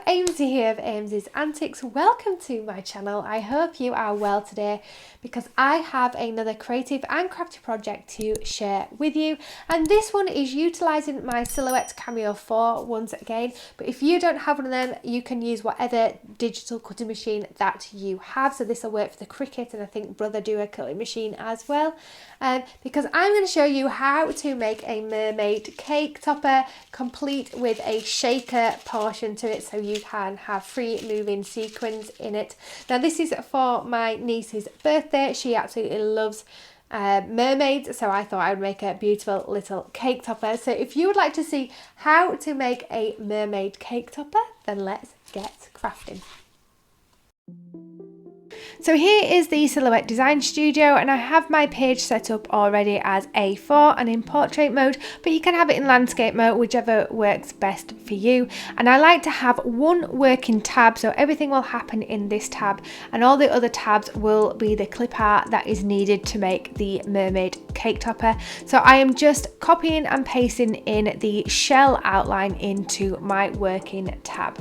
Aimsy here of Aimsy's Antics. Welcome to my channel. I hope you are well today because I have another creative and crafty project to share with you, and this one is utilising my Silhouette Cameo 4 once again. But if you don't have one of them, you can use whatever digital cutting machine that you have. So this will work for the Cricut, and I think Brother do a cutting machine as well, because I'm going to show you how to make a mermaid cake topper complete with a shaker portion to it, so you can have free moving sequins in it. Now this is for my niece's birthday. She absolutely loves mermaids, so I thought I would make a beautiful little cake topper. So if you would like to see how to make a mermaid cake topper, then let's get crafting. So here is the Silhouette Design Studio, and I have my page set up already as A4 and in portrait mode, but you can have it in landscape mode, whichever works best for you. And I like to have one working tab, so everything will happen in this tab, and all the other tabs will be the clip art that is needed to make the mermaid cake topper. So I am just copying and pasting in the shell outline into my working tab.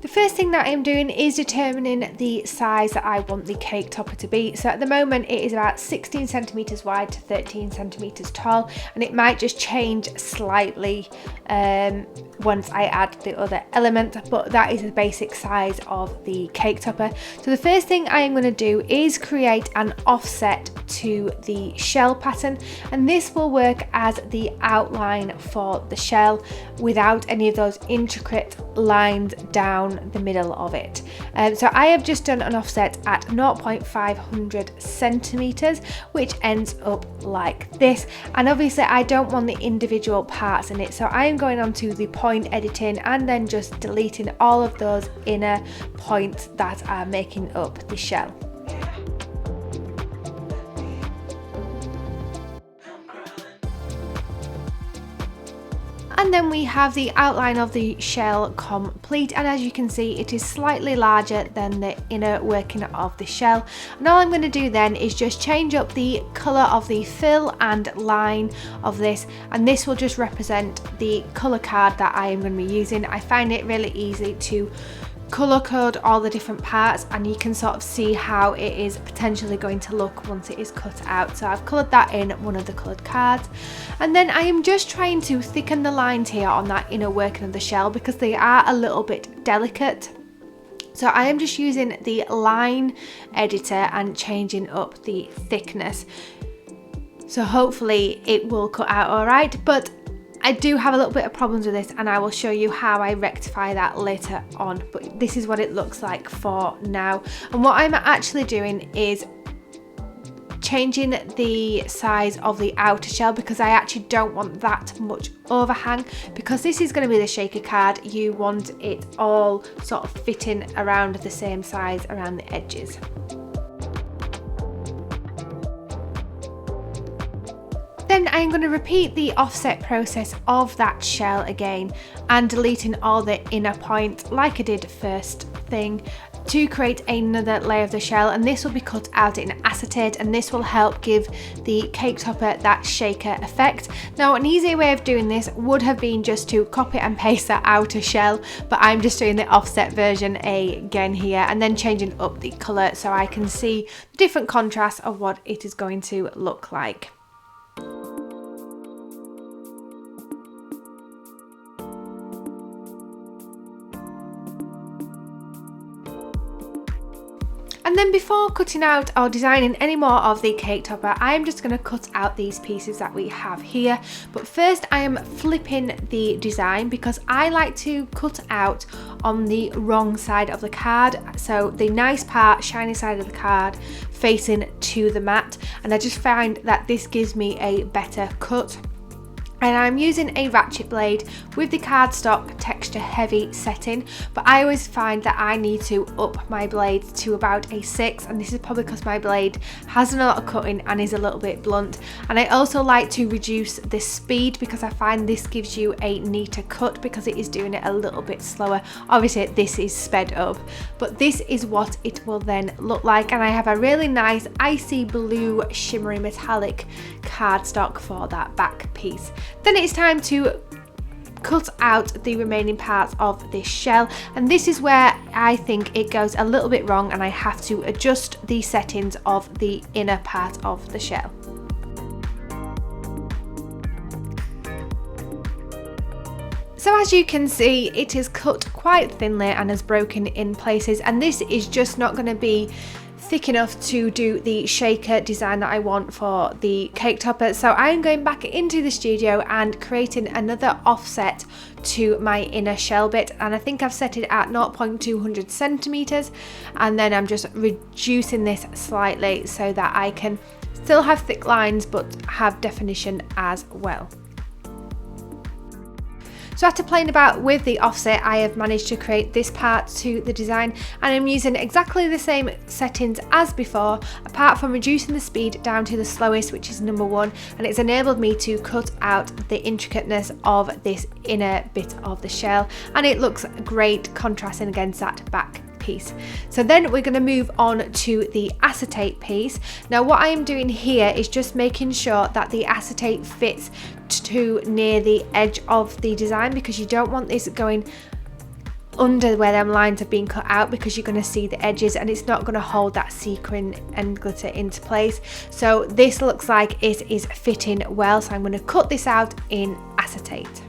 The first thing that I'm doing is determining the size that I want the cake topper to be. So at the moment it is about 16 centimeters wide to 13 centimeters tall, and it might just change slightly once I add the other element, but that is the basic size of the cake topper. So the first thing I am going to do is create an offset to the shell pattern, and this will work as the outline for the shell without any of those intricate lines down the middle of it. So I have just done an offset at 0.500 centimeters, which ends up like this, and obviously I don't want the individual parts in it, so I am going on to the point editing and then just deleting all of those inner points that are making up the shell. And then we have the outline of the shell complete, and as you can see it is slightly larger than the inner working of the shell. And all I'm going to do then is just change up the colour of the fill and line of this, and this will just represent the colour card that I am going to be using. I find it really easy to colour code all the different parts, and you can sort of see how it is potentially going to look once it is cut out. So I've coloured that in one of the coloured cards, and then I am just trying to thicken the lines here on that inner working of the shell because they are a little bit delicate. So I am just using the line editor and changing up the thickness, so hopefully it will cut out all right. But I do have a little bit of problems with this, and I will show you how I rectify that later on, but this is what it looks like for now. And what I'm actually doing is changing the size of the outer shell because I actually don't want that much overhang, because this is going to be the shaker card. You want it all sort of fitting around the same size around the edges. Then I'm going to repeat the offset process of that shell again and deleting all the inner points like I did first thing to create another layer of the shell, and this will be cut out in acetate, and this will help give the cake topper that shaker effect. Now an easy way of doing this would have been just to copy and paste that outer shell, but I'm just doing the offset version again here and then changing up the colour so I can see the different contrasts of what it is going to look like. And then before cutting out or designing any more of the cake topper, I am just going to cut out these pieces that we have here. But first I am flipping the design because I like to cut out on the wrong side of the card. So the nice part, shiny side of the card facing to the mat, and I just find that this gives me a better cut. And I'm using a ratchet blade with the cardstock texture heavy setting, but I always find that I need to up my blade to about a 6, and this is probably because my blade has done a lot of cutting and is a little bit blunt. And I also like to reduce the speed because I find this gives you a neater cut because it is doing it a little bit slower. Obviously this is sped up, but this is what it will then look like, and I have a really nice icy blue shimmery metallic cardstock for that back piece. Then it's time to cut out the remaining parts of this shell, and this is where I think it goes a little bit wrong and I have to adjust the settings of the inner part of the shell. So as you can see, it is cut quite thinly and has broken in places, and this is just not going to be thick enough to do the shaker design that I want for the cake topper. So I'm going back into the studio and creating another offset to my inner shell bit, and I think I've set it at 0.200 centimeters, and then I'm just reducing this slightly so that I can still have thick lines but have definition as well. So after playing about with the offset, I have managed to create this part to the design, and I'm using exactly the same settings as before, apart from reducing the speed down to the slowest, which is number 1, and it's enabled me to cut out the intricateness of this inner bit of the shell, and it looks great contrasting against that back piece. So then we're going to move on to the acetate piece. Now what I am doing here is just making sure that the acetate fits to near the edge of the design, because you don't want this going under where them lines have been cut out, because you're going to see the edges and it's not going to hold that sequin and glitter into place. So this looks like it is fitting well, so I'm going to cut this out in acetate.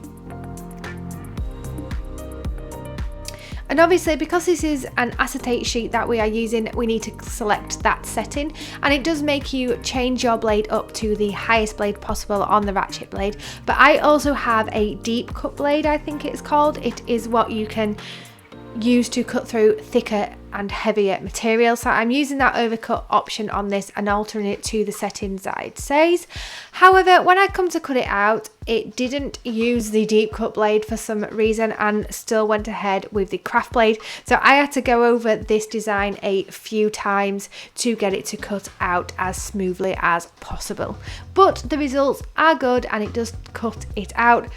And obviously, because this is an acetate sheet that we are using, we need to select that setting, and it does make you change your blade up to the highest blade possible on the ratchet blade. But I also have a deep cut blade, I think it's called. It is what you can use to cut through thicker and heavier material, so I'm using that overcut option on this and altering it to the settings that it says. However, when I come to cut it out, it didn't use the deep cut blade for some reason and still went ahead with the craft blade, so I had to go over this design a few times to get it to cut out as smoothly as possible. But the results are good and it does cut it out.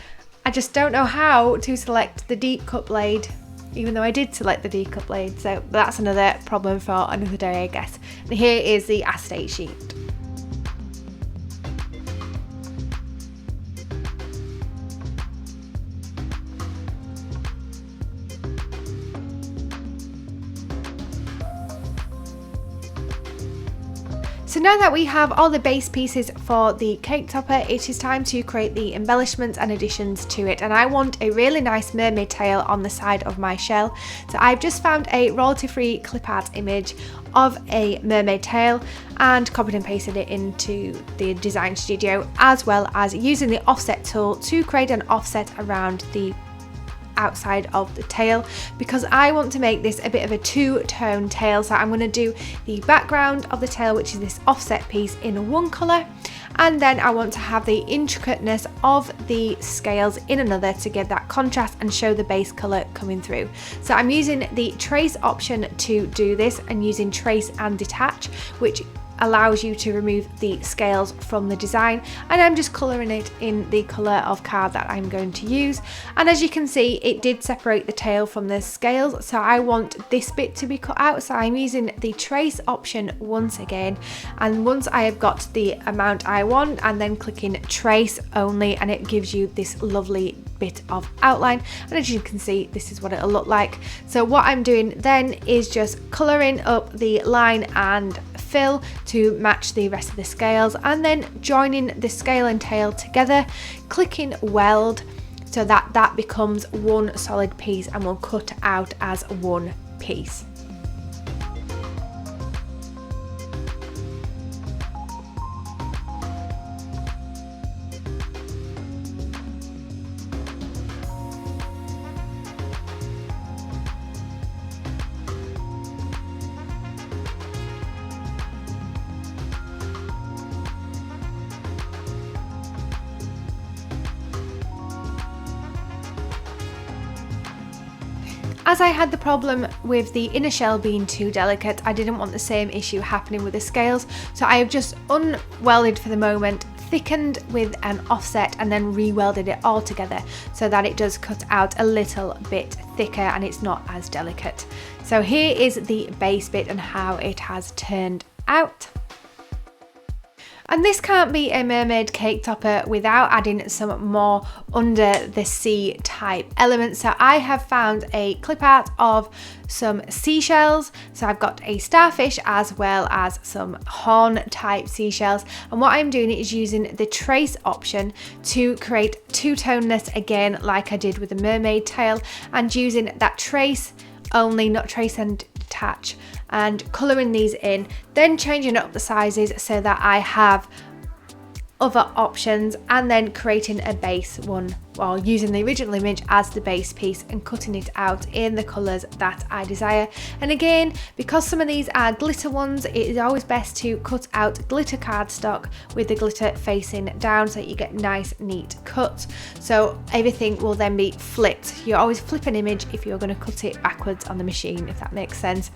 I just don't know how to select the deep cut blade, even though I did select the deep cut blade, so that's another problem for another day, I guess. And here is the acetate sheet. So now that we have all the base pieces for the cake topper, it is time to create the embellishments and additions to it. And I want a really nice mermaid tail on the side of my shell. So I've just found a royalty-free clip art image of a mermaid tail and copied and pasted it into the design studio, as well as using the offset tool to create an offset around the outside of the tail, because I want to make this a bit of a two-tone tail. So I'm going to do the background of the tail, which is this offset piece, in one colour, and then I want to have the intricateness of the scales in another to give that contrast and show the base colour coming through. So I'm using the trace option to do this, and using trace and detach, which allows you to remove the scales from the design, and I'm just colouring it in the colour of card that I'm going to use. And as you can see, it did separate the tail from the scales, so I want this bit to be cut out, so I'm using the trace option once again, and once I have got the amount I want, and then clicking trace only, and it gives you this lovely bit of outline. And as you can see, this is what it'll look like. So what I'm doing then is just colouring up the line and fill to match the rest of the scales, and then joining the scale and tail together, clicking weld so that that becomes one solid piece and will cut out as one piece. As I had the problem with the inner shell being too delicate, I didn't want the same issue happening with the scales, so I have just unwelded for the moment, thickened with an offset, and then re-welded it all together so that it does cut out a little bit thicker and it's not as delicate. So here is the base bit and how it has turned out. And this can't be a mermaid cake topper without adding some more under the sea type elements. So I have found a clip art of some seashells. So I've got a starfish as well as some horn type seashells. And what I'm doing is using the trace option to create two-toneness again, like I did with the mermaid tail, and using that trace only, not trace and detach, and colouring these in, then changing up the sizes so that I have other options, and then creating a base one while using the original image as the base piece and cutting it out in the colours that I desire. And again, because some of these are glitter ones, it is always best to cut out glitter cardstock with the glitter facing down so that you get nice neat cuts. So everything will then be flipped. You always flip an image if you're going to cut it backwards on the machine, if that makes sense.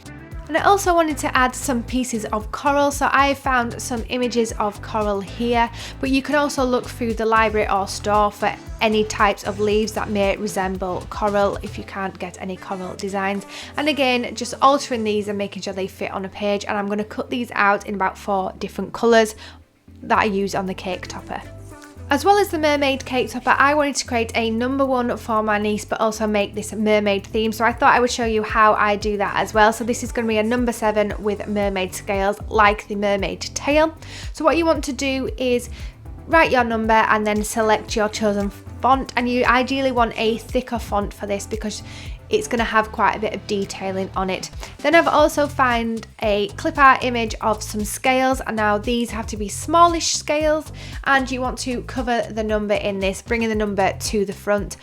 And I also wanted to add some pieces of coral, so I found some images of coral here, but you can also look through the library or store for any types of leaves that may resemble coral if you can't get any coral designs. And again, just altering these and making sure they fit on a page, and I'm going to cut these out in about 4 different colours that I use on the cake topper. As well as the mermaid cake topper, I wanted to create a number 1 for my niece, but also make this mermaid theme. So I thought I would show you how I do that as well. So this is going to be a number 7 with mermaid scales, like the mermaid tail. So what you want to do is write your number and then select your chosen font. And you ideally want a thicker font for this because it's going to have quite a bit of detailing on it. Then I've also found a clip art image of some scales, and now these have to be smallish scales, and you want to cover the number in this, bringing the number to the front,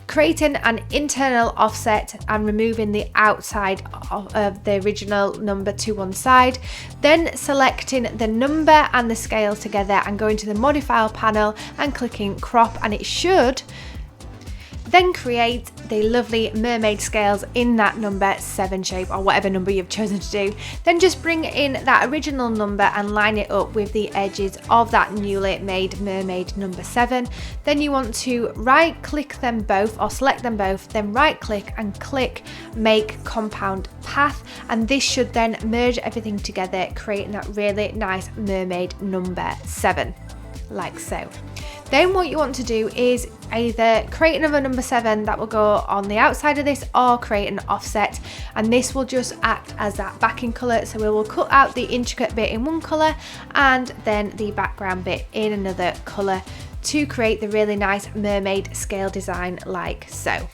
creating an internal offset and removing the outside of the original number to one side, then selecting the number and the scale together and going to the modify panel and clicking crop, and it should then create the lovely mermaid scales in that number 7 shape, or whatever number you've chosen to do. Then just bring in that original number and line it up with the edges of that newly made mermaid number 7. Then you want to right click them both, or select them both, then right click and click make compound path, and this should then merge everything together, creating that really nice mermaid number 7, like so. Then what you want to do is either create another number 7 that will go on the outside of this, or create an offset, and this will just act as that backing colour. So we will cut out the intricate bit in one colour and then the background bit in another colour to create the really nice mermaid scale design, like so.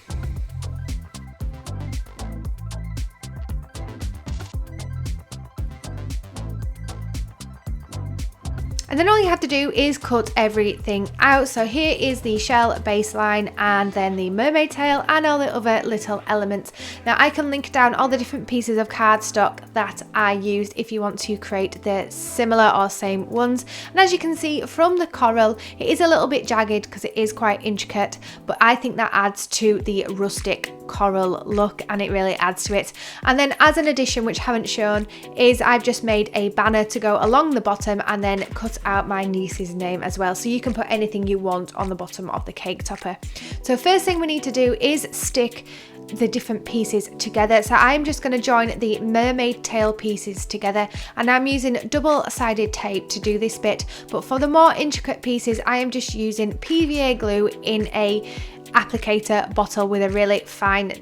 And then all you have to do is cut everything out. So here is the shell baseline, and then the mermaid tail and all the other little elements. Now I can link down all the different pieces of cardstock that I used if you want to create the similar or same ones. And as you can see from the coral, it is a little bit jagged because it is quite intricate, but I think that adds to the rustic coral look, and it really adds to it. And then as an addition, which I haven't shown, is I've just made a banner to go along the bottom and then cut out my niece's name as well, so you can put anything you want on the bottom of the cake topper. So first thing we need to do is stick the different pieces together. So I'm just going to join the mermaid tail pieces together, and I'm using double-sided tape to do this bit, but for the more intricate pieces I am just using PVA glue in a applicator bottle with a really fine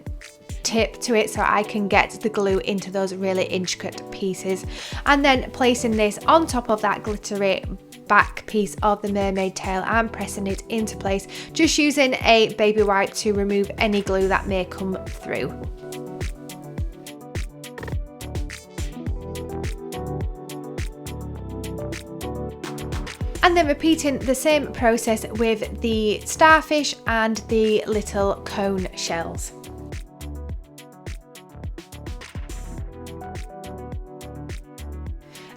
tip to it so I can get the glue into those really intricate pieces, and then placing this on top of that glittery back piece of the mermaid tail and pressing it into place, just using a baby wipe to remove any glue that may come through. And then repeating the same process with the starfish and the little cone shells.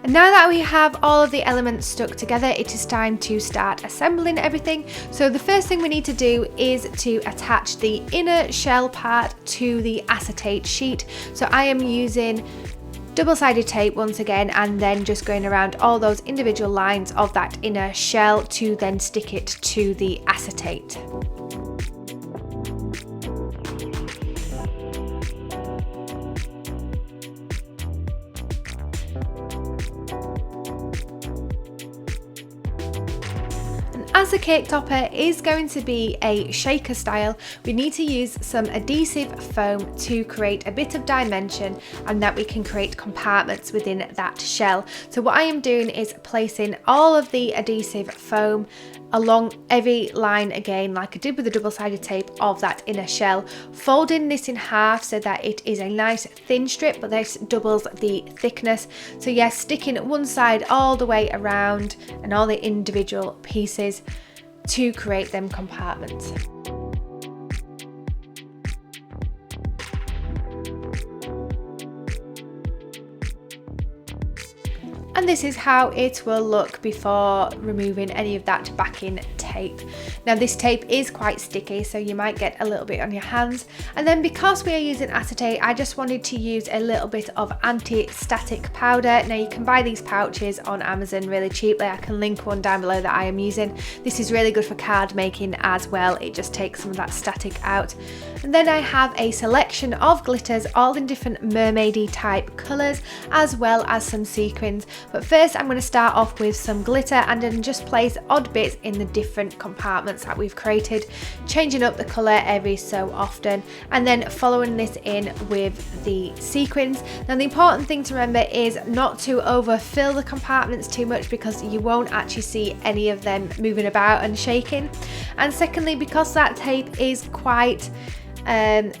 And now that we have all of the elements stuck together, it is time to start assembling everything. So the first thing we need to do is to attach the inner shell part to the acetate sheet. So I am using double-sided tape once again, and then just going around all those individual lines of that inner shell to then stick it to the acetate. as the cake topper is going to be a shaker style, we need to use some adhesive foam to create a bit of dimension, and that we can create compartments within that shell. So what I am doing is placing all of the adhesive foam along every line again, like I did with the double-sided tape of that inner shell, folding this in half so that it is a nice thin strip, but this doubles the thickness. So yes, sticking one side all the way around and all the individual pieces to create them compartments. And this is how it will look before removing any of that backing tape. Now this tape is quite sticky, so you might get a little bit on your hands. And then because we are using acetate, I just wanted to use a little bit of anti-static powder. Now you can buy these pouches on Amazon really cheaply. I can link one down below that I am using. This is really good for card making as well. It just takes some of that static out. And then I have a selection of glitters, all in different mermaidy type colours, as well as some sequins. But first I'm going to start off with some glitter and then just place odd bits in the different compartments that we've created, changing up the colour every so often, and then following this in with the sequins. Now the important thing to remember is not to overfill the compartments too much, because you won't actually see any of them moving about and shaking. And secondly, because that tape is quite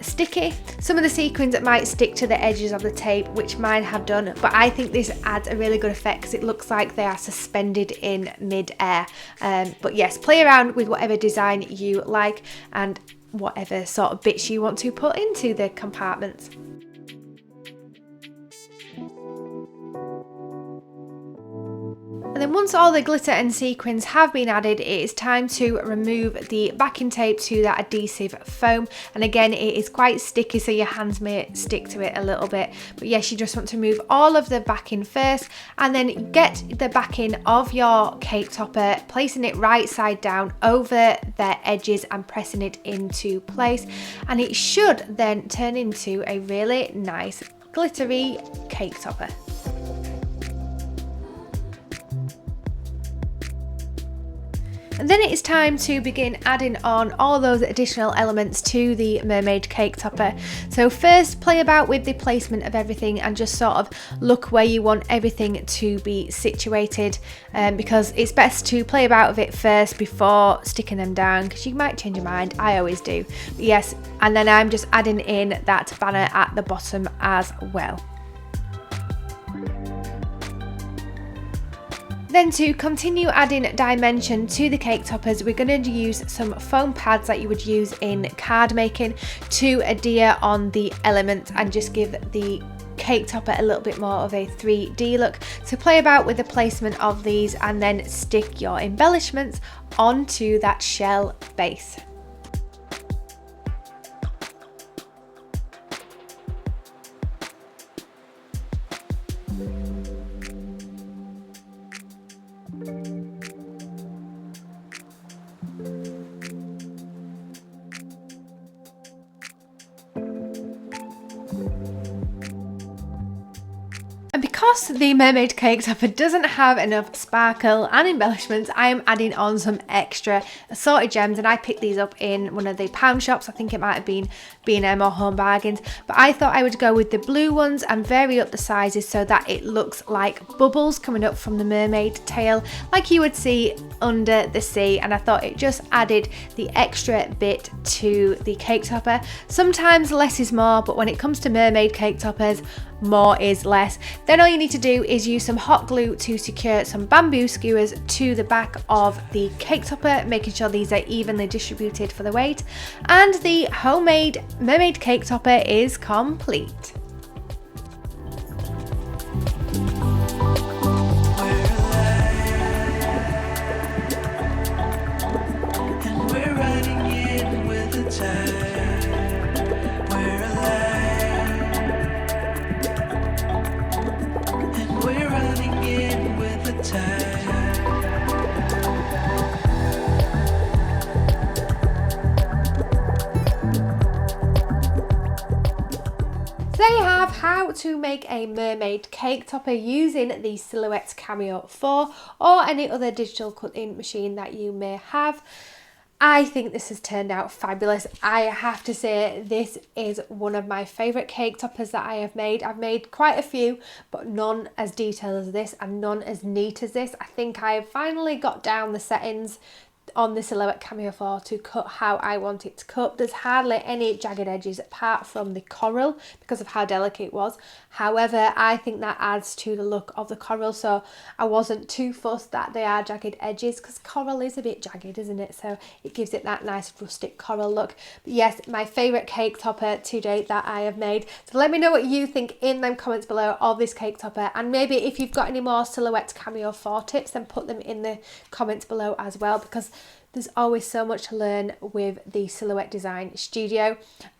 sticky, some of the sequins might stick to the edges of the tape, which mine have done, but I think this adds a really good effect because it looks like they are suspended in mid-air. But yes, play around with whatever design you like and whatever sort of bits you want to put into the compartments. And then once all the glitter and sequins have been added, it is time to remove the backing tape to that adhesive foam. And again, it is quite sticky, so your hands may stick to it a little bit. But yes, you just want to remove all of the backing first, and then get the backing of your cake topper, placing it right side down over their edges and pressing it into place. And it should then turn into a really nice glittery cake topper. And then it is time to begin adding on all those additional elements to the mermaid cake topper. So first, play about with the placement of everything and just sort of look where you want everything to be situated, because it's best to play about with it first before sticking them down, because you might change your mind. I always do. But yes, and then I'm just adding in that banner at the bottom as well. Then to continue adding dimension to the cake toppers, we're going to use some foam pads that you would use in card making to adhere on the elements and just give the cake topper a little bit more of a 3D look. So play about with the placement of these and then stick your embellishments onto that shell base. And because the mermaid cake topper doesn't have enough sparkle and embellishments, I am adding on some extra assorted gems, and I picked these up in one of the pound shops. I think it might have been B&M or Home Bargains, but I thought I would go with the blue ones and vary up the sizes so that it looks like bubbles coming up from the mermaid tail, like you would see under the sea. And I thought it just added the extra bit to the cake topper. Sometimes less is more, but when it comes to mermaid cake toppers, more is less. Then all you need to do is use some hot glue to secure some bamboo skewers to the back of the cake topper, making sure these are evenly distributed for the weight, and the homemade mermaid cake topper is complete. There you have have how to make a mermaid cake topper using the Silhouette Cameo 4 or any other digital cutting machine that you may have. I think this has turned out fabulous. I have to say this is one of my favourite cake toppers that I have made. I've made quite a few, but none as detailed as this and none as neat as this. I think I have finally got down the settings on the Silhouette Cameo 4 to cut how I want it to cut. There's hardly any jagged edges apart from the coral because of how delicate it was. However, I think that adds to the look of the coral, so I wasn't too fussed that they are jagged edges because coral is a bit jagged, isn't it? So it gives it that nice rustic coral look. But yes, my favourite cake topper to date that I have made. So let me know what you think in them comments below of this cake topper, and maybe if you've got any more Silhouette Cameo 4 tips, then put them in the comments below as well, because there's always so much to learn with the Silhouette Design Studio.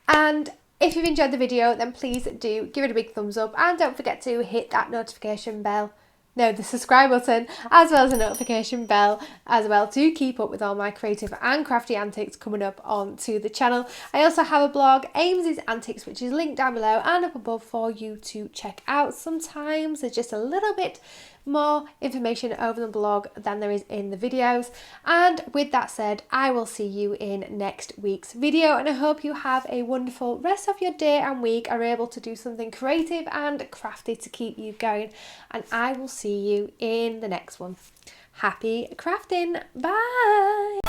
And if you've enjoyed the video, then please do give it a big thumbs up and don't forget to hit that notification bell. No, the subscribe button, as well as the notification bell as well, to keep up with all my creative and crafty antics coming up onto the channel. I also have a blog, Aimsy's Antics, which is linked down below and up above for you to check out. Sometimes there's just a little bit more information over the blog than there is in the videos. And with that said, I will see you in next week's video, and I hope you have a wonderful rest of your day and week, are able to do something creative and crafty to keep you going, and I will see you in the next one. Happy crafting. Bye.